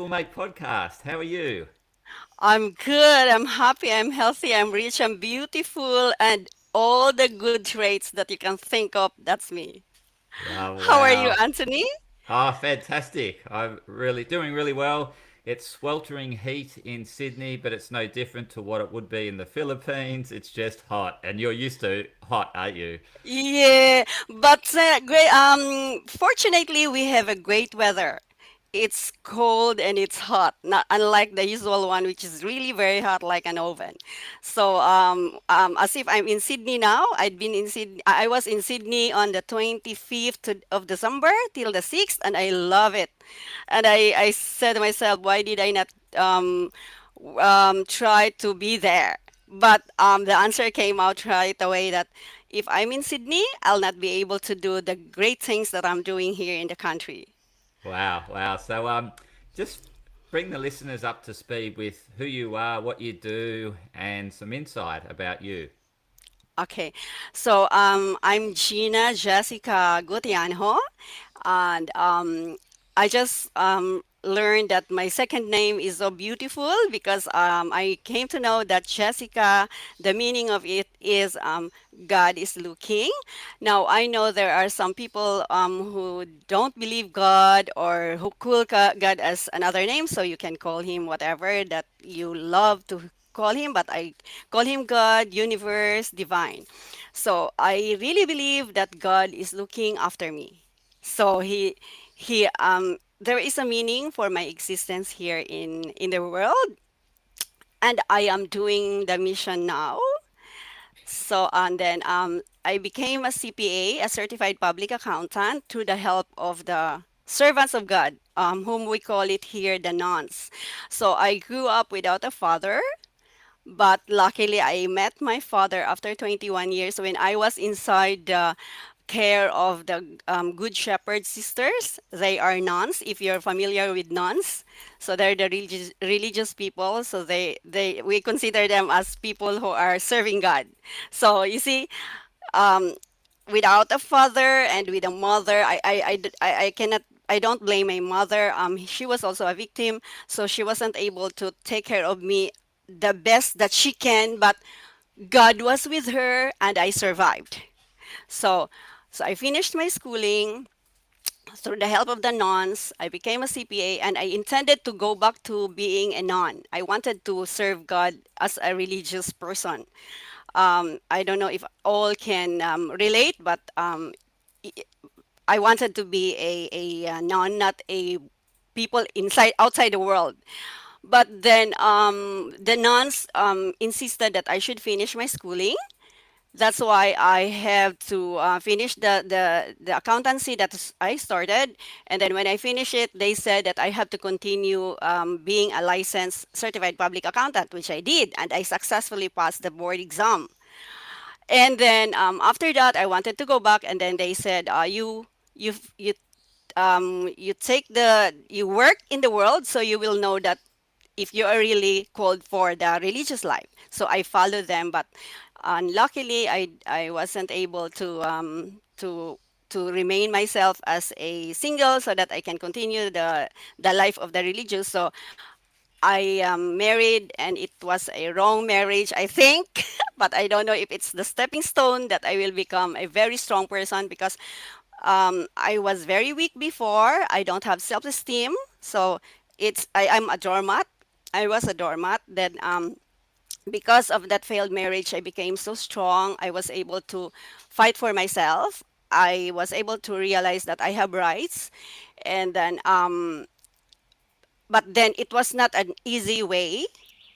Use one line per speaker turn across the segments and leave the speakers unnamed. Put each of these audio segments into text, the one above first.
Mate podcast. How are you?
I'm good. I'm happy. I'm healthy. I'm rich. I'm beautiful. And all the good traits that you can think of, that's me.
Oh,
How are you,
wow.
Anthony?
Fantastic. I'm really doing really well. It's sweltering heat in Sydney, but it's no different to what it would be in the Philippines. It's just hot, and you're used to hot, aren't you?
Yeah, but great. Fortunately, we have a great weather. It's cold and it's hot, not unlike the usual one, which is really very hot, like an oven. So, as if I'm in Sydney now. I'd been in Sydney. I was in Sydney on the 25th of December till the 6th, and I love it. And I said to myself, why did I not try to be there? But the answer came out right away that if I'm in Sydney, I'll not be able to do the great things that I'm doing here in the country.
Wow, wow. Just bring the listeners up to speed with who you are, what you do, and some insight about you.
Okay, so I'm Gina Jessica Gutianjo, and I just learned that my second name is so beautiful because I came to know that Jessica, the meaning of it is God is looking. Now I know there are some people who don't believe God or who call God as another name, so you can call him whatever that you love to call him, but I call him God, universe, divine. So I really believe that God is looking after me. So he there is a meaning for my existence here in the world, and I am doing the mission now. So and then I became a CPA, a certified public accountant, through the help of the servants of God, whom we call it here the nuns. So I grew up without a father, but luckily, I met my father after 21 years when I was inside the care of the Good Shepherd sisters. They are nuns, if you're familiar with nuns. So they're the religious people. So we consider them as people who are serving God. So you see, um, without a father and with a mother, I cannot. I don't blame my mother. She was also a victim, so she wasn't able to take care of me the best that she can. But God was with her, and I survived. So, so I finished my schooling through the help of the nuns. I became a CPA, and I intended to go back to being a nun. I wanted to serve God as a religious person. I don't know if all can relate, but I I wanted to be a nun, not a people inside outside the world. But then the nuns insisted that I should finish my schooling. That's why I have to finish the accountancy that I started. And then when I finish it, they said that I have to continue being a licensed certified public accountant, which I did. And I successfully passed the board exam. And then after that, I wanted to go back. And then they said, you take you work in the world, so you will know that if you are really called for the religious life. So I followed them, but unluckily I wasn't able to remain myself as a single so that I can continue the life of the religious. So I married, and it was a wrong marriage, I think. But I don't know if it's the stepping stone that I will become a very strong person, because I was very weak before. I don't have self-esteem. So I'm a doormat. I was a doormat. Then because of that failed marriage, I became so strong. I was able to fight for myself. I was able to realize that I have rights. And then but then it was not an easy way.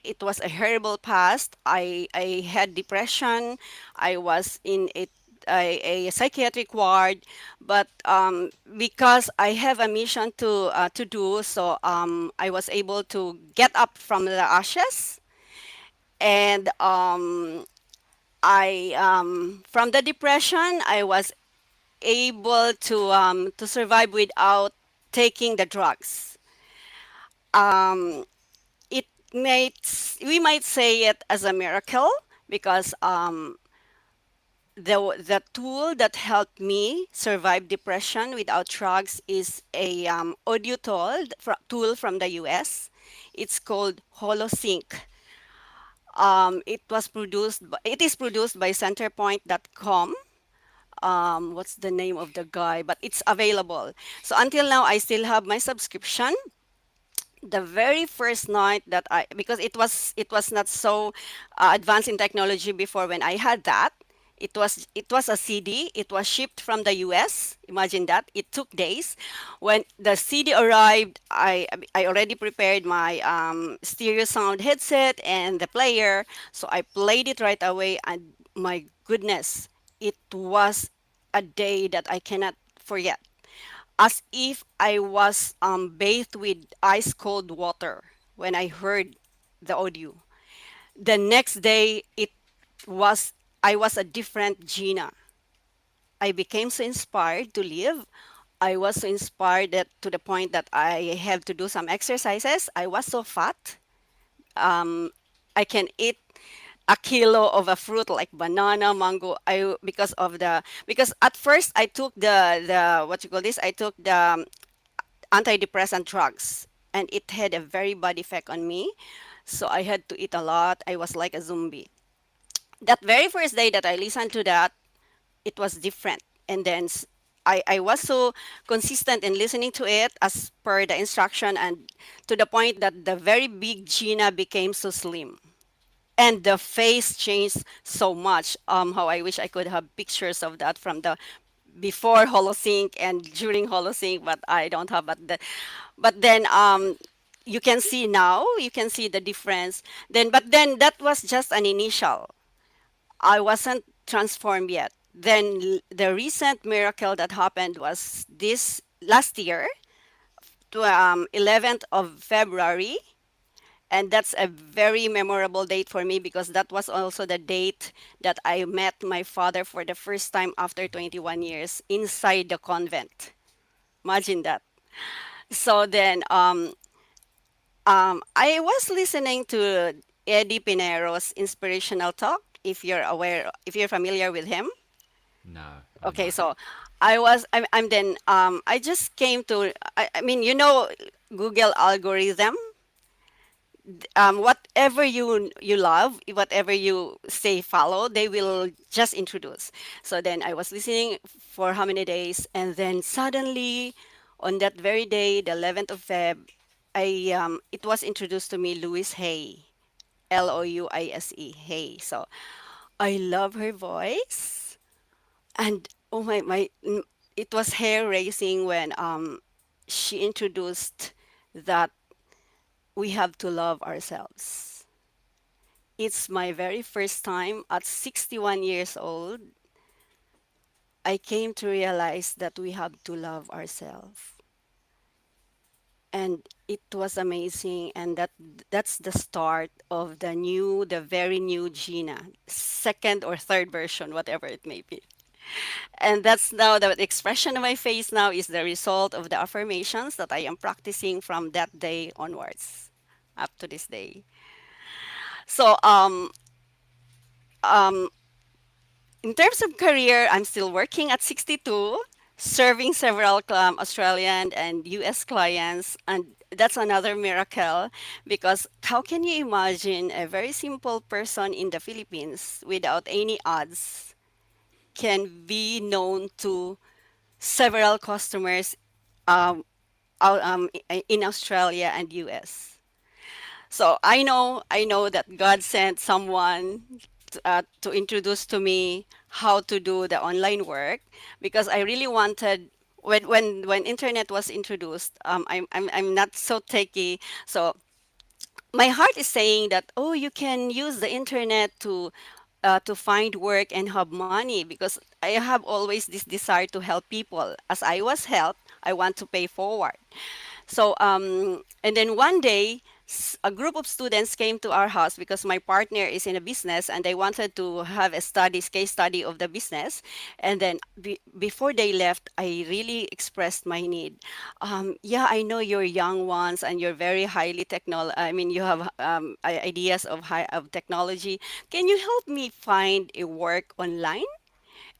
It was a horrible past. I had depression. I was in a psychiatric ward, but because I have a mission to do, so I was able to get up from the ashes, and I from the depression I was able to survive without taking the drugs. Um, it we might say it as a miracle, because The tool that helped me survive depression without drugs is a audio tool from the US. It's called Holosync. It is produced by centerpoint.com. What's the name of the guy? But it's available. So until now, I still have my subscription. The very first night that I, because it was not so advanced in technology before when I had that. It was a CD. It was shipped from the US. Imagine that. It took days. When the CD arrived, I already prepared my stereo sound headset and the player. So I played it right away, and my goodness, it was a day that I cannot forget, as if I was bathed with ice cold water when I heard the audio. The next day, it was I was a different Gina. I became so inspired to live. I was so inspired that to the point that I have to do some exercises. I was so fat. Um, I can eat a kilo of a fruit like banana, mango. Because at first I took the what you call this. I took the antidepressant drugs, and it had a very bad effect on me. So I had to eat a lot. I was like a zombie. That very first day that I listened to that, it was different. And then I was so consistent in listening to it as per the instruction, and to the point that the very big Gina became so slim. And the face changed so much. How I wish I could have pictures of that from the before Holosync and during Holosync, but I don't have. But then you can see now, you can see the difference. But then that was just an initial. I wasn't transformed yet. Then the recent miracle that happened was this last year, 11th of February. And that's a very memorable date for me because that was also the date that I met my father for the first time after 21 years inside the convent. Imagine that. So then I was listening to Eddie Pinero's inspirational talk. If you're familiar with him.
No, I'm
Okay,
not.
so I'm then I just came to. I mean, Google algorithm. Whatever you love, whatever you say follow, they will just introduce. So then I was listening for how many days, and then suddenly, on that very day, the 11th of Feb, I it was introduced to me Louise Hay, Louise Hay. So I love her voice, and oh it was hair raising when she introduced that we have to love ourselves. It's my very first time at 61 years old. I came to realize that we have to love ourselves. And it was amazing, and that's the start of the very new Gina, second or third version, whatever it may be. And that's now the expression of my face now is the result of the affirmations that I am practicing from that day onwards up to this day. So um in terms of career, I'm still working at 62, serving several Australian and US clients. And that's another miracle because how can you imagine a very simple person in the Philippines without any ads can be known to several customers um, in Australia and US? So I know that God sent someone to introduce to me how to do the online work because I really wanted when internet was introduced. I'm not so techy, so my heart is saying that, oh, you can use the internet to find work and have money, because I have always this desire to help people. As I was helped, I want to pay forward. So, and then one day, a group of students came to our house because my partner is in a business and they wanted to have a case study of the business. And then before they left, I really expressed my need. Yeah, I know you're young ones and you're very highly I mean, you have ideas of technology. Can you help me find a work online?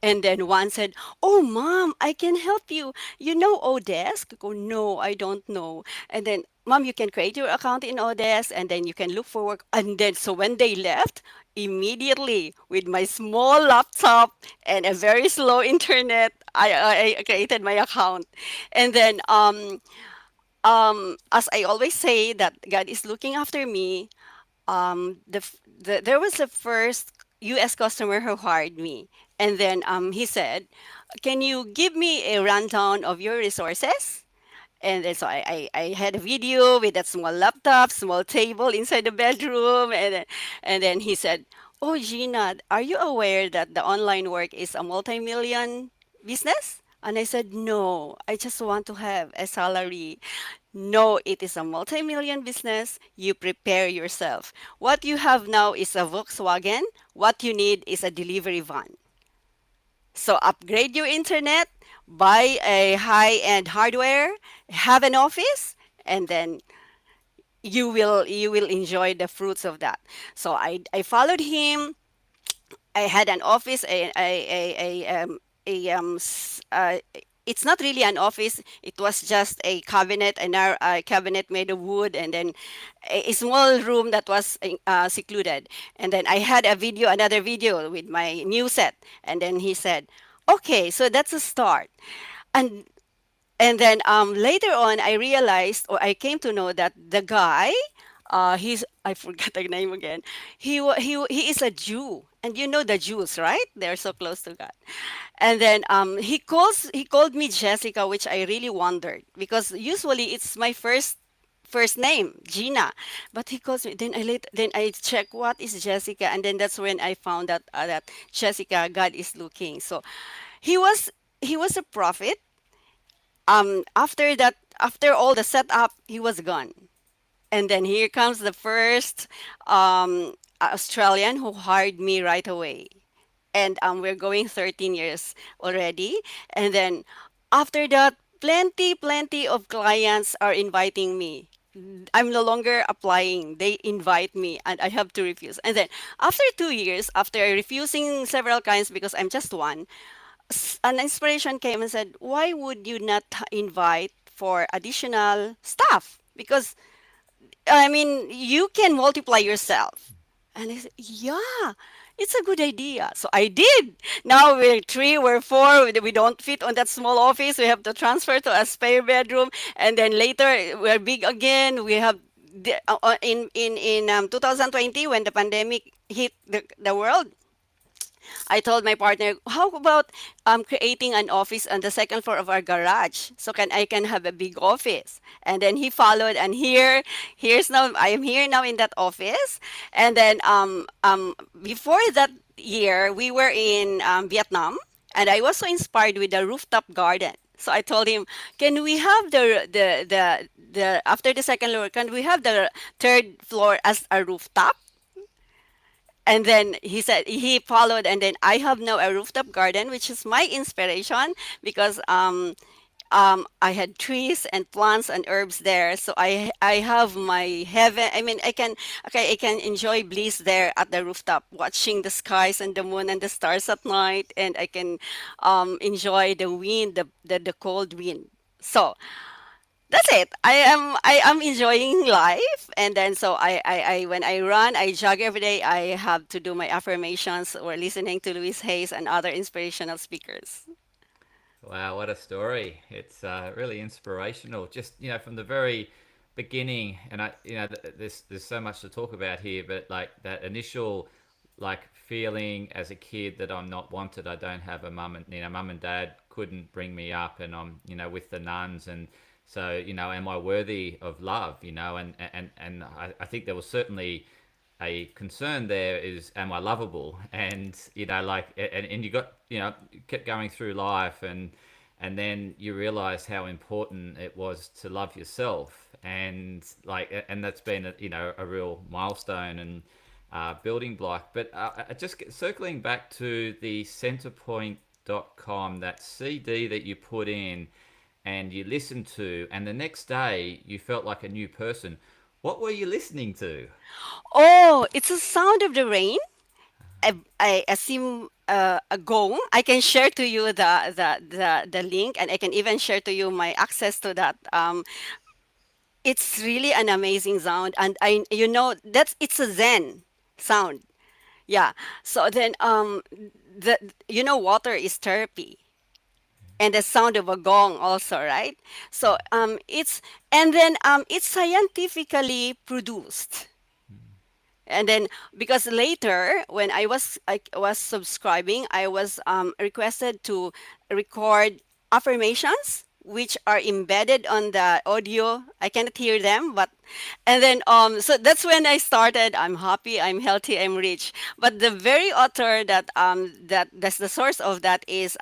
And then one said, "Oh, mom, I can help you. You know Odesk?" I go, "No, I don't know." And then, "Mom, you can create your account in Odesk and then you can look for work." And then, so when they left, immediately with my small laptop and a very slow internet, I created my account. And then, as I always say, that God is looking after me. There was a first U.S. customer who hired me, and then he said, "Can you give me a rundown of your resources?" And then so I had a video with that small laptop, small table inside the bedroom, and then he said, "Oh, Gina, are you aware that the online work is a multi-million business?" And I said, "No, I just want to have a salary." "No, it is a multi-million business. You prepare yourself. What you have now is a Volkswagen. What you need is a delivery van. So upgrade your internet, buy a high-end hardware, have an office, and then you will enjoy the fruits of that." So I followed him. I had an office, it's not really an office. It was just a cabinet, a cabinet made of wood, and then a small room that was secluded. And then I had another video with my new set. And then he said, "Okay, so that's a start." And and then later on, I realized, or I came to know that the guy, he's I forgot the name again. He is a Jew, and you know the Jews, right? They're so close to God. And then he called me Jessica, which I really wondered because usually it's my first name, Gina, but he calls me. Then I check what is Jessica, and then that's when I found out that Jessica, God is looking. So he was he was a prophet. After that, after all the setup, he was gone. And then here comes the first Australian who hired me right away. And we're going 13 years already. And then after that, plenty of clients are inviting me. I'm no longer applying. They invite me and I have to refuse. And then after 2 years, after refusing several clients because I'm just one, an inspiration came and said, "Why would you not invite for additional staff? Because I mean, you can multiply yourself." And I said, "Yeah, it's a good idea." So I did. Now we're three, we're four. We don't fit on that small office. We have to transfer to a spare bedroom. And then later, we're big again. We have in 2020 when the pandemic hit the world. I told my partner, "How about creating an office on the second floor of our garage so I can have a big office?" And then he followed, and here's now I am here now in that office. And then before that year, we were in Vietnam, and I was so inspired with the rooftop garden. So I told him, "Can we have the after the second floor? Can we have the third floor as a rooftop?" And then he said he followed, and then I have now a rooftop garden, which is my inspiration because I had trees and plants and herbs there. So I have my heaven. I mean, I can enjoy bliss there at the rooftop, watching the skies and the moon and the stars at night, and I can enjoy the wind, the cold wind. So that's it. I am enjoying life, and then so I when I run, I jog every day. I have to do my affirmations or listening to Louise Hayes and other inspirational speakers.
Wow, what a story! It's really inspirational. Just from the very beginning, and there's so much to talk about here, but like that initial like feeling as a kid that I'm not wanted. I don't have a mum, and mum and dad couldn't bring me up, and I'm with the nuns, and so am I worthy of love? And I think there was certainly a concern there is, am I lovable? And like, and you got kept going through life, and then you realize how important it was to love yourself, and like, and that's been a real milestone and building block. But just circling back to the centerpoint.com, that CD that you put in and you listened to, and the next day you felt like a new person. What were you listening to?
Oh, it's a sound of the rain. I assume. a gong. I can share to you the link, and I can even share to you my access to that. It's really an amazing sound, and that's it's a Zen sound. Yeah. So then the water is therapy, and the sound of a gong also, right? So it's scientifically produced. And then, because later when I was subscribing, I was requested to record affirmations which are embedded on the audio. I cannot hear them, but and then so that's when I started. I'm happy, I'm healthy, I'm rich. But the very author that's the source of that is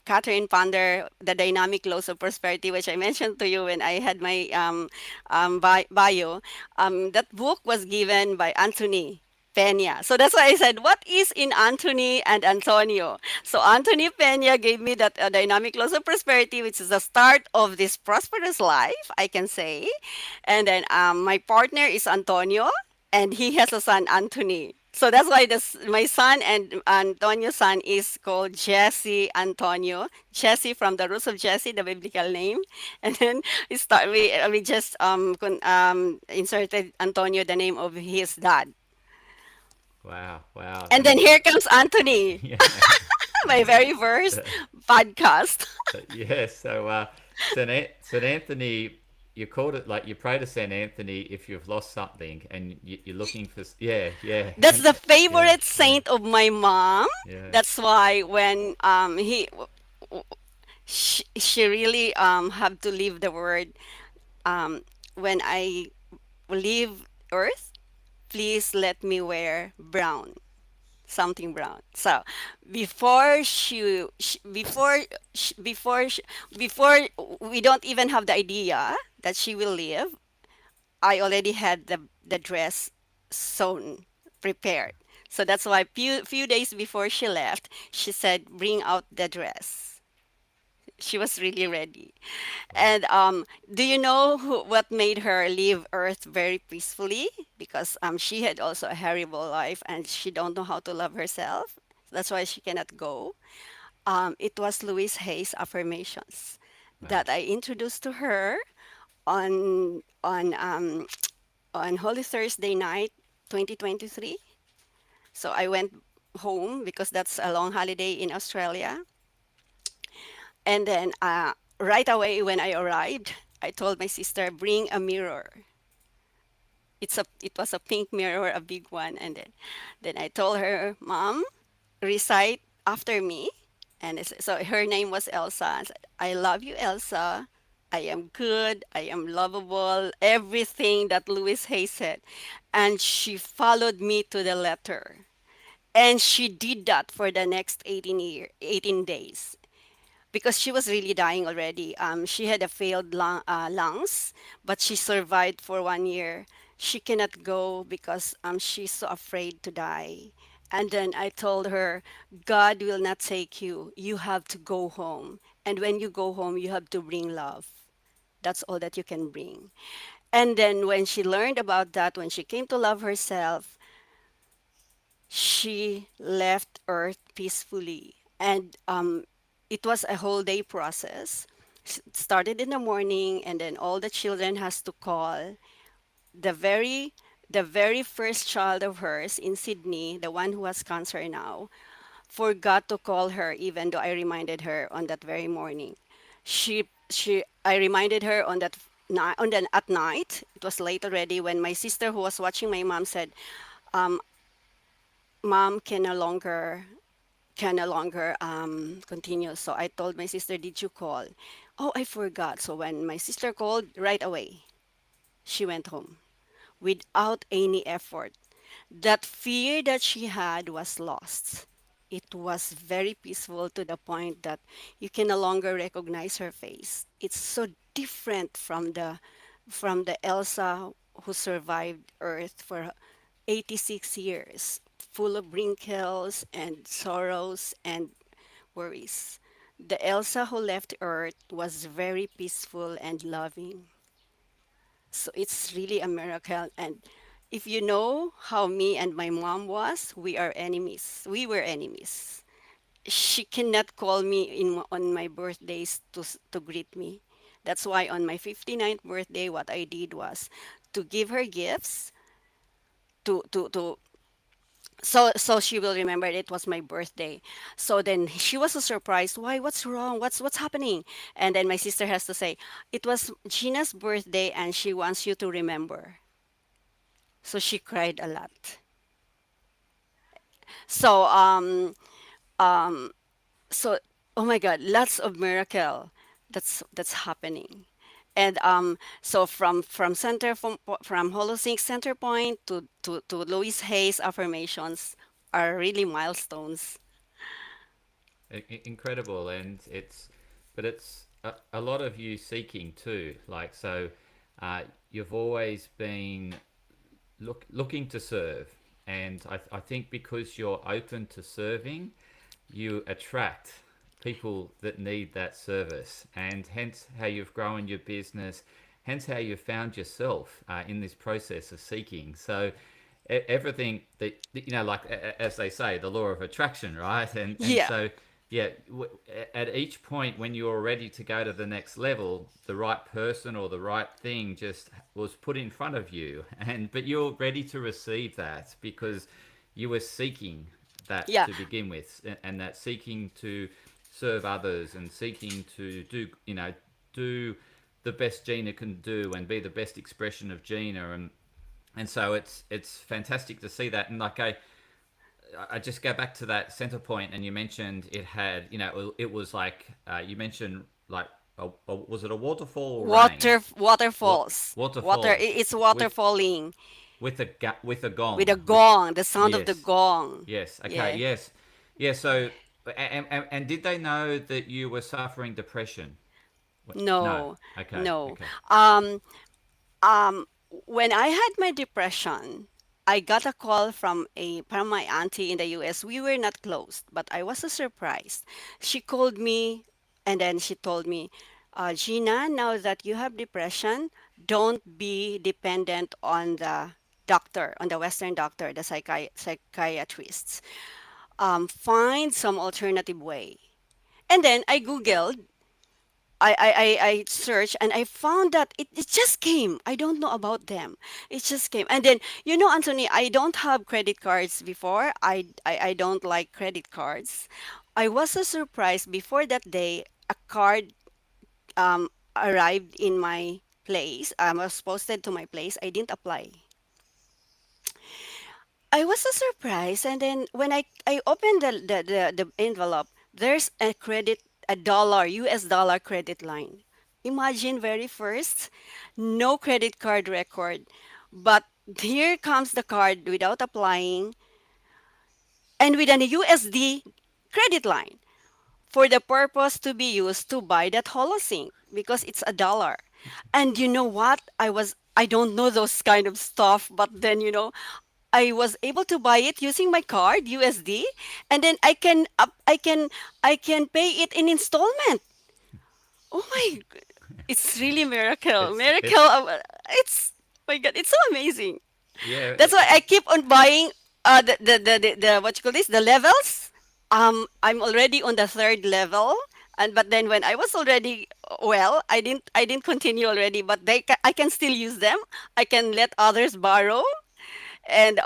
Catherine Ponder, The Dynamic Laws of Prosperity, which I mentioned to you when I had my bio. That book was given by Anthony Pena. So that's why I said, what is in Anthony and Antonio? So Anthony Pena gave me that dynamic laws of prosperity, which is the start of this prosperous life, I can say. And then my partner is Antonio, and he has a son, Anthony. So that's why my son and Antonio's son is called Jesse Antonio. Jesse from the roots of Jesse, the biblical name. And then we just inserted Antonio, the name of his dad.
Wow, wow.
And then here comes Anthony,
Yeah.
my very first podcast.
Yes. So, St. Anthony, you called it like you pray to St. Anthony if you've lost something and you're looking for. Yeah, yeah,
That's the
yeah,
favorite
yeah,
saint of my mom.
yeah.
That's why when she really have to leave the word, um, when I leave Earth, please let me wear brown, something brown. So before before we don't even have the idea that she will leave, I already had the dress sewn, prepared. So that's why few days before she left, she said, "Bring out the dress." She was really ready. And do you know what made her leave Earth very peacefully? Because she had also a horrible life, and she don't know how to love herself. That's why she cannot go. It was Louise Hay's affirmations
Wow.
that I introduced to her on on um, on Holy Thursday night, 2023. So I went home because that's a long holiday in Australia. And then right away when I arrived, I told my sister, bring a mirror. It was a pink mirror, a big one. And then I told her, Mom, recite after me. And so her name was Elsa. I said, I love you, Elsa. I am good. I am lovable. Everything that Louis Hay said. And she followed me to the letter. And she did that for the next 18 days because she was really dying already. She had a failed lungs, but she survived for 1 year. She cannot go because she's so afraid to die. And then I told her, God will not take you. You have to go home. And when you go home, you have to bring love. That's all that you can bring. And then when she learned about that, when she came to love herself, she left Earth peacefully. And it was a whole day process. Started in the morning, and then all the children has to call the very the very first child of hers in Sydney, the one who has cancer now, forgot to call her even though I reminded her on that very morning. She I reminded her on that on the at night. It was late already when my sister who was watching my mom said, um, "Mom can no longer continue." So I told my sister, "Did you call?" "Oh, I forgot." So when my sister called, right away, she went home without any effort. That fear that she had was lost. It was very peaceful to the point that you can no longer recognize her face. It's so different from the Elsa who survived Earth for 86 years, full of wrinkles and sorrows and worries. The Elsa who left Earth was very peaceful and loving. So it's really a miracle. And if you know how me and my mom was, we are enemies. We were enemies she cannot call me on my birthdays to greet me. That's why on my 59th birthday, what I did was to give her gifts to so she will remember it was my birthday. So then she was so surprised. Why? What's wrong? What's happening? And then my sister has to say, it was Gina's birthday and she wants you to remember. So she cried a lot. So um so oh my god, lots of miracle that's happening. And so from Holosync center point to Louise Hay's affirmations are really milestones.
Incredible, and it's a lot of you seeking too. Like so, you've always been looking to serve, and I think because you're open to serving, you attract people that need that service, and hence how you've grown your business, hence how you've found yourself in this process of seeking. So everything that like as they say, the law of attraction, right? And
Yeah,
so yeah, at each point when you're ready to go to the next level, the right person or the right thing just was put in front of you, and but you're ready to receive that because you were seeking that
yeah,
to begin with, and that seeking to serve others and seeking to do the best Gina can do and be the best expression of Gina, and so it's fantastic to see that. And like I just go back to that center point, and you mentioned it had, it was like you mentioned like was it a waterfall or rain? What
waterfalls.
waterfall
It's
with
waterfalling
with a
with a
gong with
gong, the sound of the
yes
gong.
yes okay
Yeah.
yes yeah. So and did they know that you were suffering depression? No.
No,
Okay.
no.
Okay.
Um, um, when I had my depression, I got a call from my auntie in the US. We were not close, but I was so surprised. She called me and then she told me, Gina, now that you have depression, don't be dependent on the doctor, on the Western doctor, the psychiatrists. Find some alternative way. And then I Googled, I searched and I found that it just came. I don't know about them. It just came. And then, Anthony, I don't have credit cards before. I don't like credit cards. I was so surprised before that day, a card arrived in my place. Was posted to my place. I didn't apply. I was so surprised, and then when I opened the envelope, there's a dollar US dollar credit line. Imagine very first, no credit card record, but here comes the card without applying and with an USD credit line for the purpose to be used to buy that Holosync because it's a dollar. And you know what? I don't know those kind of stuff, but then I was able to buy it using my card USD, and then I can pay it in installment. Oh my, it's really miracle, miracle.
It's
It's my God, it's so amazing.
yeah.
That's why I keep on buying the what you call this, the levels. I'm already on the third level, and but then when I was already well, I didn't continue already, but I can still use them. I can let others borrow, and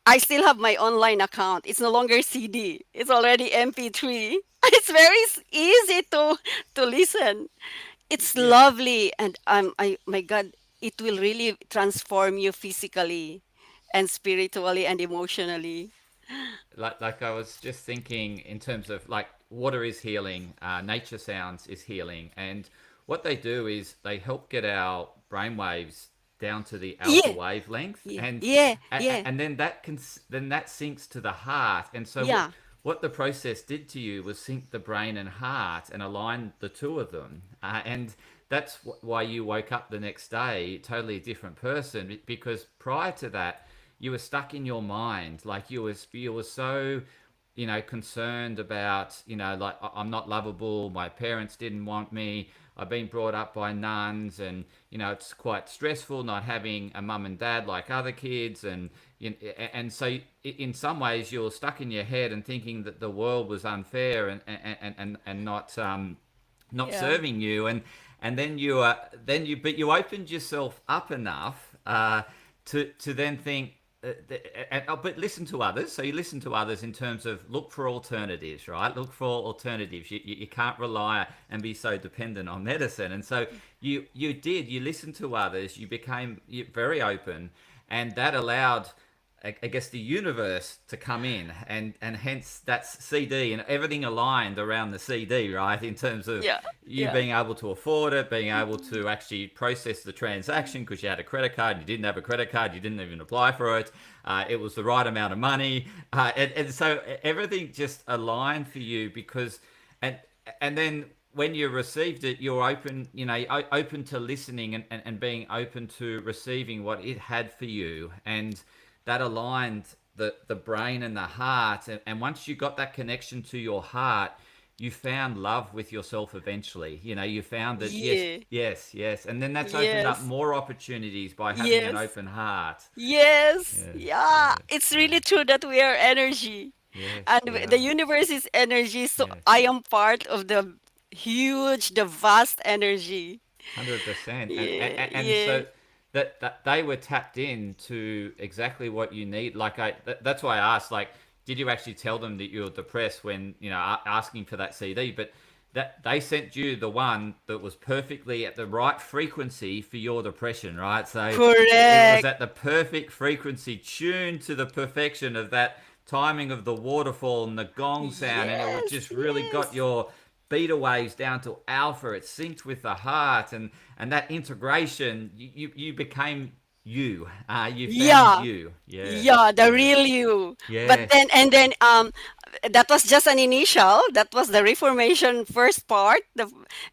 I still have my online account. It's no longer CD. It's already MP3. It's very easy to listen. It's
Yeah,
lovely, and I my God, it will really transform you physically, and spiritually and emotionally.
like I was just thinking in terms of like water is healing, nature sounds is healing, and what they do is they help get our brainwaves down to the alpha
Yeah,
wavelength,
yeah,
and
yeah, yeah,
and then then that sinks to the heart, and so
yeah,
what the process did to you was sync the brain and heart and align the two of them, and that's why you woke up the next day totally a different person because prior to that you were stuck in your mind, like you were so concerned about like I'm not lovable, my parents didn't want me, I've been brought up by nuns, and it's quite stressful not having a mum and dad like other kids, and so in some ways you're stuck in your head and thinking that the world was unfair and not
Yeah.
serving you, and then you opened yourself up enough to then think, but listen to others. So you listen to others in terms of look for alternatives, right? Look for alternatives. You can't rely and be so dependent on medicine. And so you listened to others. You became very open, and that allowed, I guess, the universe to come in, and hence that's CD, and everything aligned around the CD, right? In terms of
Yeah.
you
Yeah.
being able to afford it, being able to actually process the transaction because you had a credit card, you didn't have a credit card, you didn't even apply for it. It was the right amount of money, and so everything just aligned for you because, and and then when you received it, you're open, open to listening, and being open to receiving what it had for you, and that aligned the brain and the heart. And once you got that connection to your heart, you found love with yourself eventually. You found that yes,
Yeah.
yes, yes. And then that's opened up
Yes.
more opportunities by having an
Yes.
open heart.
Yes.
Yes,
Yeah.
yes,
It's
yeah.
really true that we are energy.
Yes,
And
we
the
are.
universe is energy. So
Yes.
I am part of the huge, the vast energy.
100%.
Yeah.
And
Yeah.
so that they were tapped in to exactly what you need. Like that's why I asked, like, did you actually tell them that you were depressed when, asking for that CD? But that they sent you the one that was perfectly at the right frequency for your depression, right? So it was
Correct.
at the perfect frequency, tuned to the perfection of that timing of the waterfall and the gong sound, and it would
Yes.
just really got
Yes.
your beta waves down to alpha. It synced with the heart, and that integration. You became you. You found
Yeah.
you.
Yeah,
Yes,
the
yes,
real you. But then
yes.
and then that was just an initial. That was the reformation first part.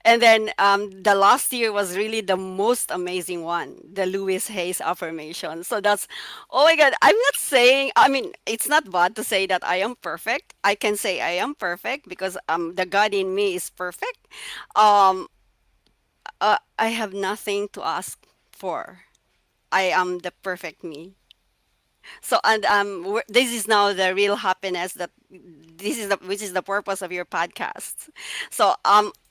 And then the last year was really the most amazing one, the Louise Hay's affirmation. So that's, oh my God, I'm not saying, I mean, it's not bad to say that I am perfect. I can say I am perfect because the God in me is perfect. Um I have nothing to ask for. I am the perfect me. So and this is now the real happiness that this is the which is the purpose of your podcast. So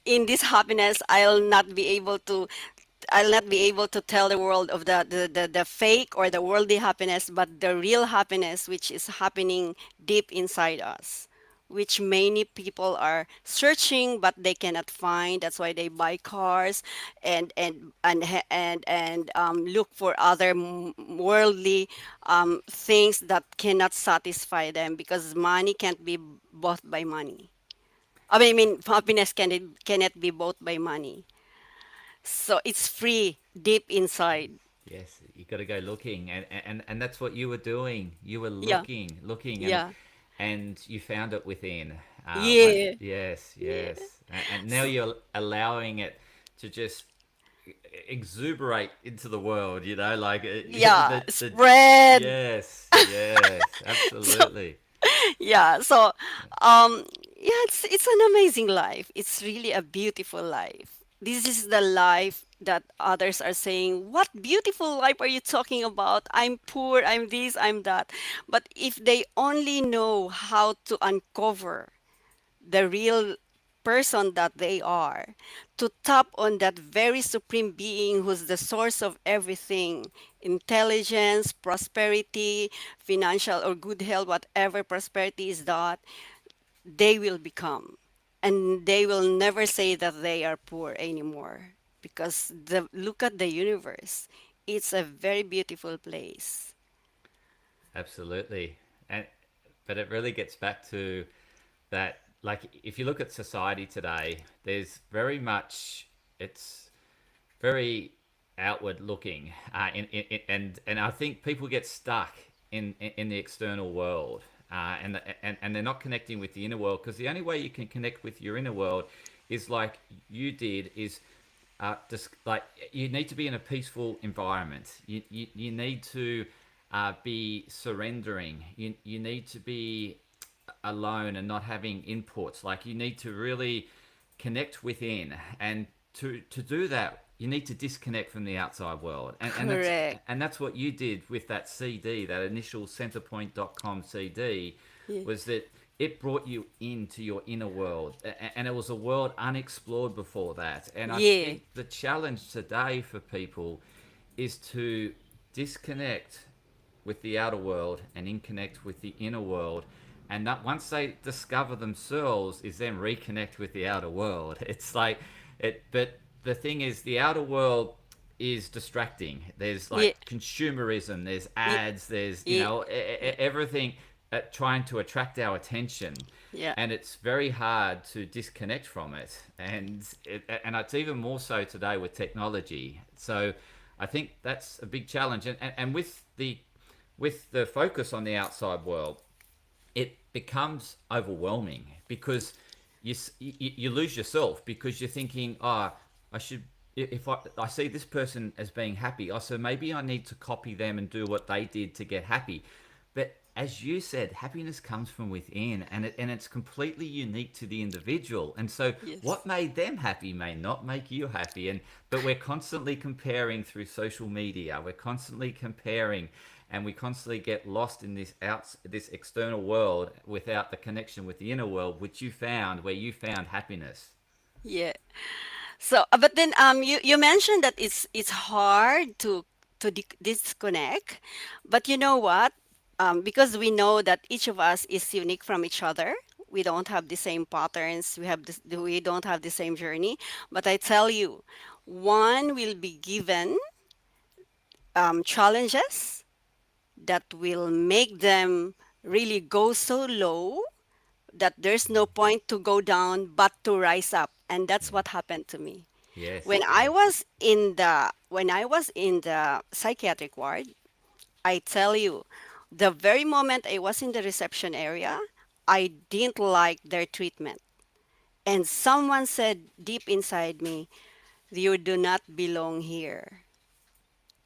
in this happiness, I'll not be able to tell the world of the fake or the worldly happiness, but the real happiness which is happening deep inside us, which many people are searching but they cannot find. That's why they buy cars and look for other worldly things that cannot satisfy them because money can't be bought by money. I mean, happiness cannot be bought by money. So it's free deep inside.
Yes, you got to go looking, and that's what you were doing. You were
Yeah,
looking,
yeah,
and you found it within.
yeah,
Yes,
yeah.
yes, and now
S-
you're allowing it to just exuberate into the world. Like
Yeah,
the
spread.
yes, yes,
So
absolutely.
yeah, so um yeah, it's an amazing life. It's really a beautiful life. This is the life that others are saying, what beautiful life are you talking about? I'm poor, I'm this, I'm that. But if they only know how to uncover the real person that they are, to tap on that very supreme being who's the source of everything, intelligence, prosperity, financial or good health, whatever prosperity is that, they will become. And they will never say that they are poor anymore because look at the universe. It's a very beautiful place.
Absolutely. And but it really gets back to that, like, if you look at society today, there's very much, it's very outward looking, and I think people get stuck in the external world, and they're not connecting with the inner world, because the only way you can connect with your inner world is like you did, is just like you need to be in a peaceful environment. You need to be surrendering. You need to be alone and not having inputs. Like, you need to really connect within, and to do that, you need to disconnect from the outside world,
Correct.
and that's what you did with that CD, that initial centerpoint.com CD,
Yeah.
was that it brought you into your inner world, and it was a world unexplored before that. And I
Yeah.
think the challenge today for people is to disconnect with the outer world and in connect with the inner world, and that once they discover themselves is then reconnect with the outer world. It's like it, but the thing is, the outer world is distracting. There's
Yeah.
like consumerism, there's
Yeah.
ads, there's
Yeah.
everything trying to attract our attention,
Yeah.
and it's very hard to disconnect from it. And it's even more so today with technology. So I think that's a big challenge, and with the focus on the outside world, it becomes overwhelming because you lose yourself because you're thinking, oh, I should, if I see this person as being happy, oh, so maybe I need to copy them and do what they did to get happy. But as you said, happiness comes from within, and it's completely unique to the individual. And so,
Yes.
what made them happy may not make you happy. And but we're constantly comparing through social media. We're constantly comparing, and we constantly get lost in this external world without the connection with the inner world, which you found, where you found happiness.
Yeah. So, but then you mentioned that it's hard to disconnect, but you know what? Because we know that each of us is unique from each other. We don't have the same patterns. We don't have the same journey. But I tell you, one will be given challenges that will make them really go so low that there's no point to go down but to rise up. And that's what happened to me.
Yes,
When I was in the psychiatric ward, I tell you, the very moment I was in the reception area, I didn't like their treatment. And someone said deep inside me, you do not belong here.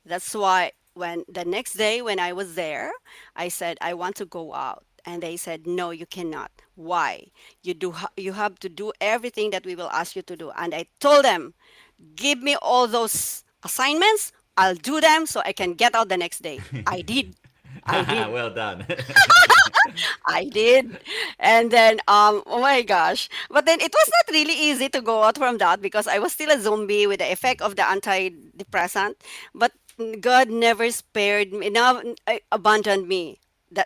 That's why when the next day when I was there, I said I want to go out. And they said, no, you cannot. Why? You have to do everything that we will ask you to do. And I told them, give me all those assignments. I'll do them so I can get out the next day. I did. I did.
well done.
I did. And then, oh my gosh. But then it was not really easy to go out from that because I was still a zombie with the effect of the antidepressant. But God never spared me, never abandoned me.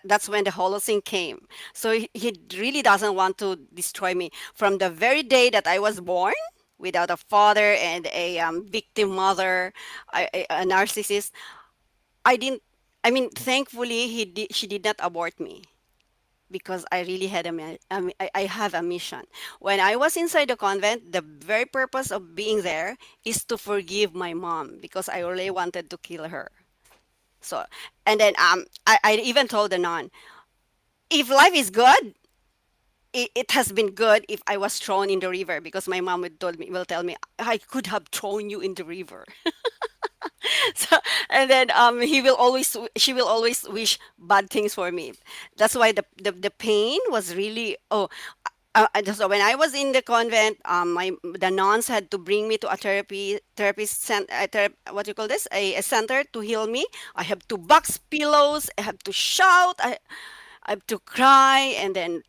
That's when the Holosync came. So he really doesn't want to destroy me. From the very day that I was born, without a father and a victim mother, a narcissist, I didn't. I mean, thankfully, she did not abort me because I really had I have a mission. When I was inside the convent, the very purpose of being there is to forgive my mom because I really wanted to kill her. So, and then I even told the nun, if life is good, it has been good if I was thrown in the river because my mom will tell me I could have thrown you in the river. So, and then she will always wish bad things for me. That's why the pain was really so when I was in the convent, the nuns had to bring me to a therapist what do you call this, a center to heal me. I have to box pillows, I have to shout, I have to cry, and then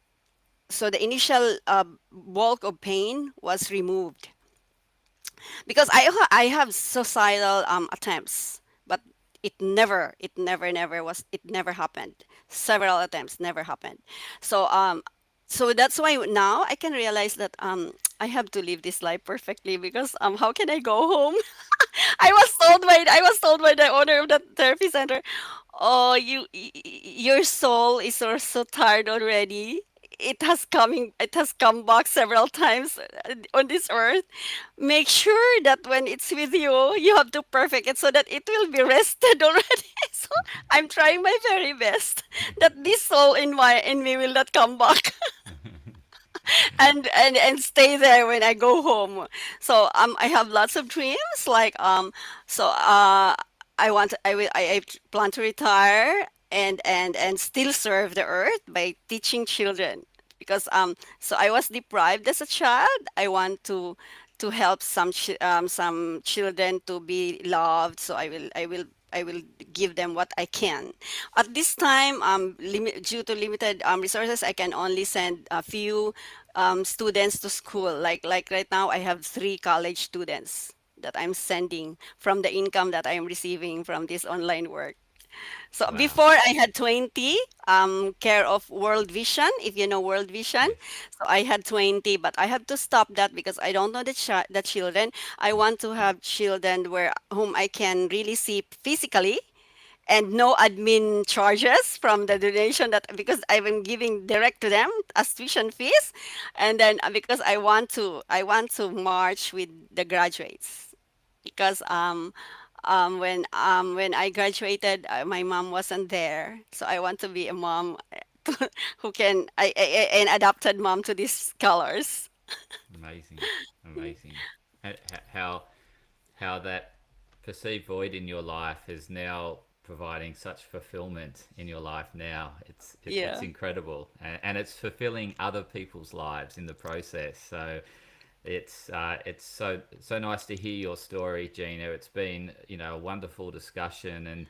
so the initial bulk of pain was removed because I have suicidal attempts, but it never happened. Several attempts never happened. So so that's why now I can realize that I have to live this life perfectly because how can I go home? I was told by the owner of the therapy center, oh, your soul is so tired already. It has come back several times on this earth. Make sure that when it's with you, you have to perfect it so that it will be rested already. So I'm trying my very best that this soul in me will not come back and stay there when I go home. So I have lots of dreams like so I plan to retire and still serve the earth by teaching children because so I was deprived as a child. I want to help some children to be loved. So I will give them what I can. At this time, due to limited resources, I can only send a few students to school. Like right now, I have three college students that I'm sending from the income that I'm receiving from this online work. So
Wow.
before I had 20 care of World Vision, if you know World Vision.
Yes.
So I had 20, but I have to stop that because I don't know the children. I want to have children where whom I can really see physically and no admin charges from the donation, that because I've been giving direct to them as tuition fees. And then because I want to march with the graduates, because when I graduated, my mom wasn't there, so I want to be a mom who can an adopted mom to these colors.
Amazing. Amazing. How how that perceived void in your life is now providing such fulfillment in your life now. It's
Yeah.
incredible, and it's fulfilling other people's lives in the process. So it's so nice to hear your story, Gina. It's been, a wonderful discussion, and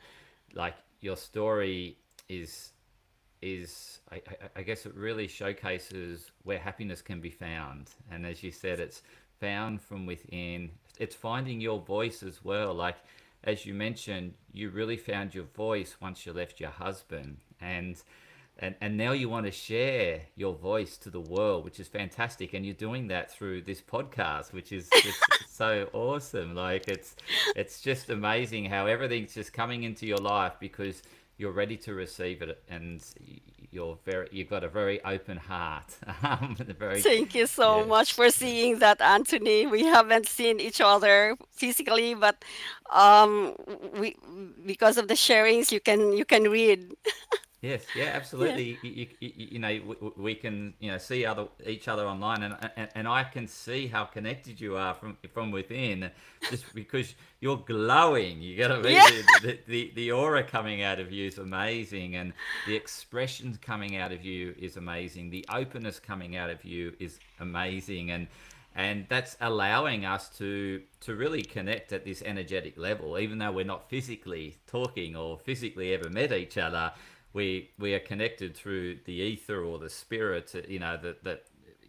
like your story is I guess it really showcases where happiness can be found. And as you said, it's found from within. It's finding your voice as well. Like, as you mentioned, you really found your voice once you left your husband. And now you want to share your voice to the world, which is fantastic. And you're doing that through this podcast, which is just so awesome. Like, it's just amazing how everything's just coming into your life because you're ready to receive it, and you've got a very open heart. Very,
Thank you so
yeah,
much for
yeah.
seeing that, Anthony. We haven't seen each other physically, but um, we because of the sharings, you can read.
Yes, yeah,
Yeah.
absolutely. We can, see each other online, and I can see how connected you are from within, just because you're glowing. You got to be
Yeah.
the aura coming out of you is amazing, and the expressions coming out of you is amazing. The openness coming out of you is amazing, and that's allowing us to really connect at this energetic level, even though we're not physically talking or physically ever met each other. We are connected through the ether or the spirit, that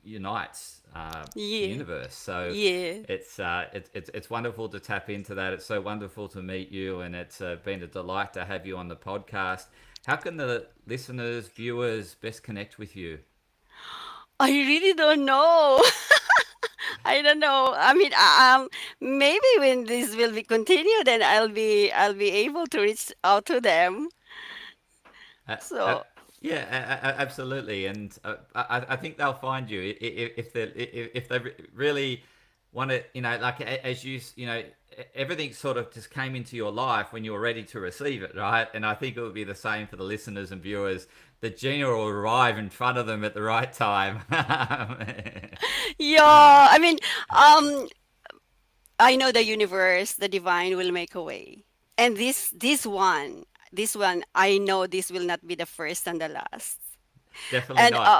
unites the
Yeah.
universe. So
Yeah.
it's wonderful to tap into that. It's so wonderful to meet you, and it's been a delight to have you on the podcast. How can the listeners, viewers, best connect with you?
I really don't know. I don't know. I mean, maybe when this will be continued, then I'll be able to reach out to them.
Uh, uh,
So
yeah, absolutely, and I think they'll find you if they really want to. Like as everything sort of just came into your life when you were ready to receive it, right? And I think it would be the same for the listeners and viewers. That Gina will arrive in front of them at the right time.
yeah, I mean, um, I know the universe, the divine will make a way, and this one, I know this will not be the first and the last.
Definitely
And
not.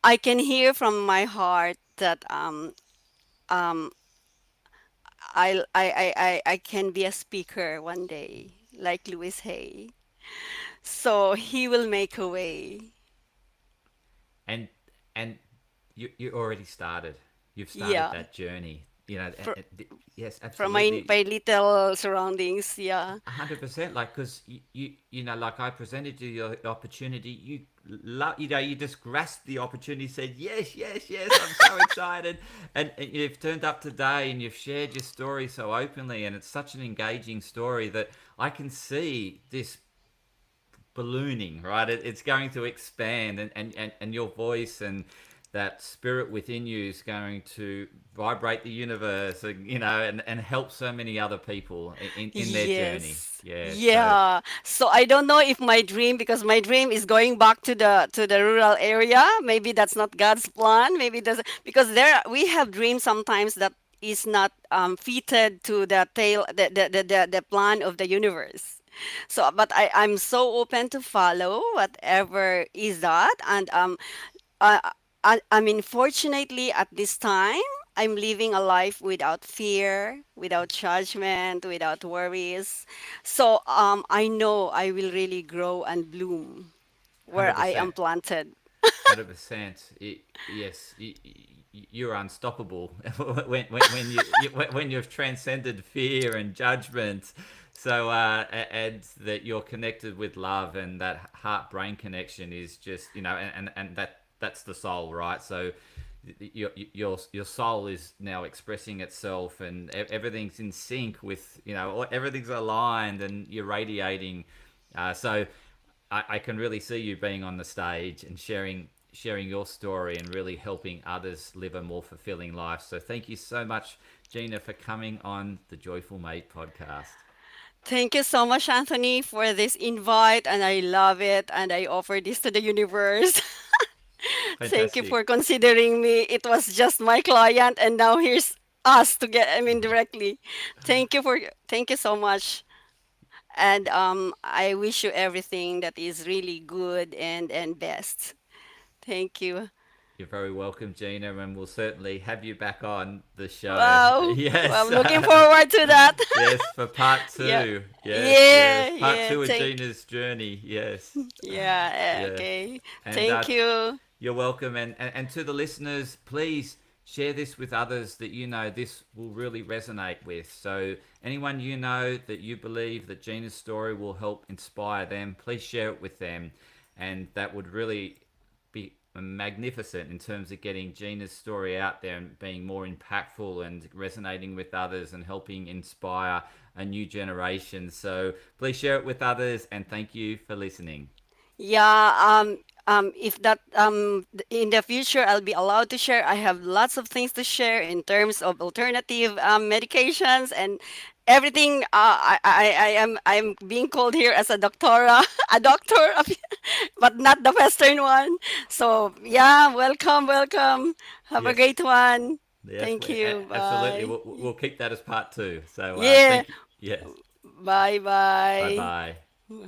I can hear from my heart that um, I can be a speaker one day, like Louise Hay. So he will make a way.
and and you already started. You've started
Yeah,
that journey.
fr-
Yes,
from my
absolutely.
my little surroundings. Yeah.
100%, like, because like I presented you the opportunity, you just grasped the opportunity, said yes, yes, yes, I'm so excited, and you've turned up today and you've shared your story so openly, and it's such an engaging story that I can see this ballooning, right? It's going to expand, and your voice and that spirit within you is going to vibrate the universe, and help so many other people in their journey.
Yes.
Yeah. So
Yeah. So I don't know if my dream, because my dream is going back to the rural area. Maybe that's not God's plan. Maybe that's because there we have dreams sometimes that is not fitted to the plan of the universe. So, but I'm so open to follow whatever is that, and I mean, fortunately at this time. I'm living a life without fear, without judgment, without worries. So I know I will really grow and bloom where I am
100%.
planted.
100%. Yes, you're unstoppable when when you've transcended fear and judgment. So and that you're connected with love, and that heart brain connection is just, and that's the soul, right? So your soul is now expressing itself, and everything's in sync with, everything's aligned, and you're radiating. So I can really see you being on the stage and sharing your story and really helping others live a more fulfilling life. So thank you so much, Gina, for coming on the Joyful Mate podcast.
Thank you so much, Anthony, for this invite, and I love it. And I offer this to the universe. Thank you
Fantastic.
for considering me. It was just my client, and now here's us to get, I mean, directly. Thank you so much. And I wish you everything that is really good and best. Thank you.
You're very welcome, Gina, and we'll certainly have you back on the show.
Wow. I'm
Yes.
looking forward to that.
Yes, for part
Yeah.
two. Yes,
Yeah,
yes. Part
yeah.
two of Gina's journey. Yes.
Yeah,
Yeah.
okay.
And
Thank you.
you're welcome. And to the listeners, please share this with others that this will really resonate with. So, anyone that you believe that Gina's story will help inspire them, please share it with them. And that would really be magnificent in terms of getting Gina's story out there and being more impactful and resonating with others and helping inspire a new generation. So, please share it with others, and thank you for listening.
Yeah, if that in the future I'll be allowed to share, I have lots of things to share in terms of alternative medications and everything. I'm being called here as a doctora, a doctor, but not the Western one. So yeah, welcome, welcome. Have a
Yes.
great one.
Yes,
Thank you.
absolutely.
Bye.
We'll keep that as part two. So
Yeah.
thank you. Yes.
Bye
Bye
bye.
bye.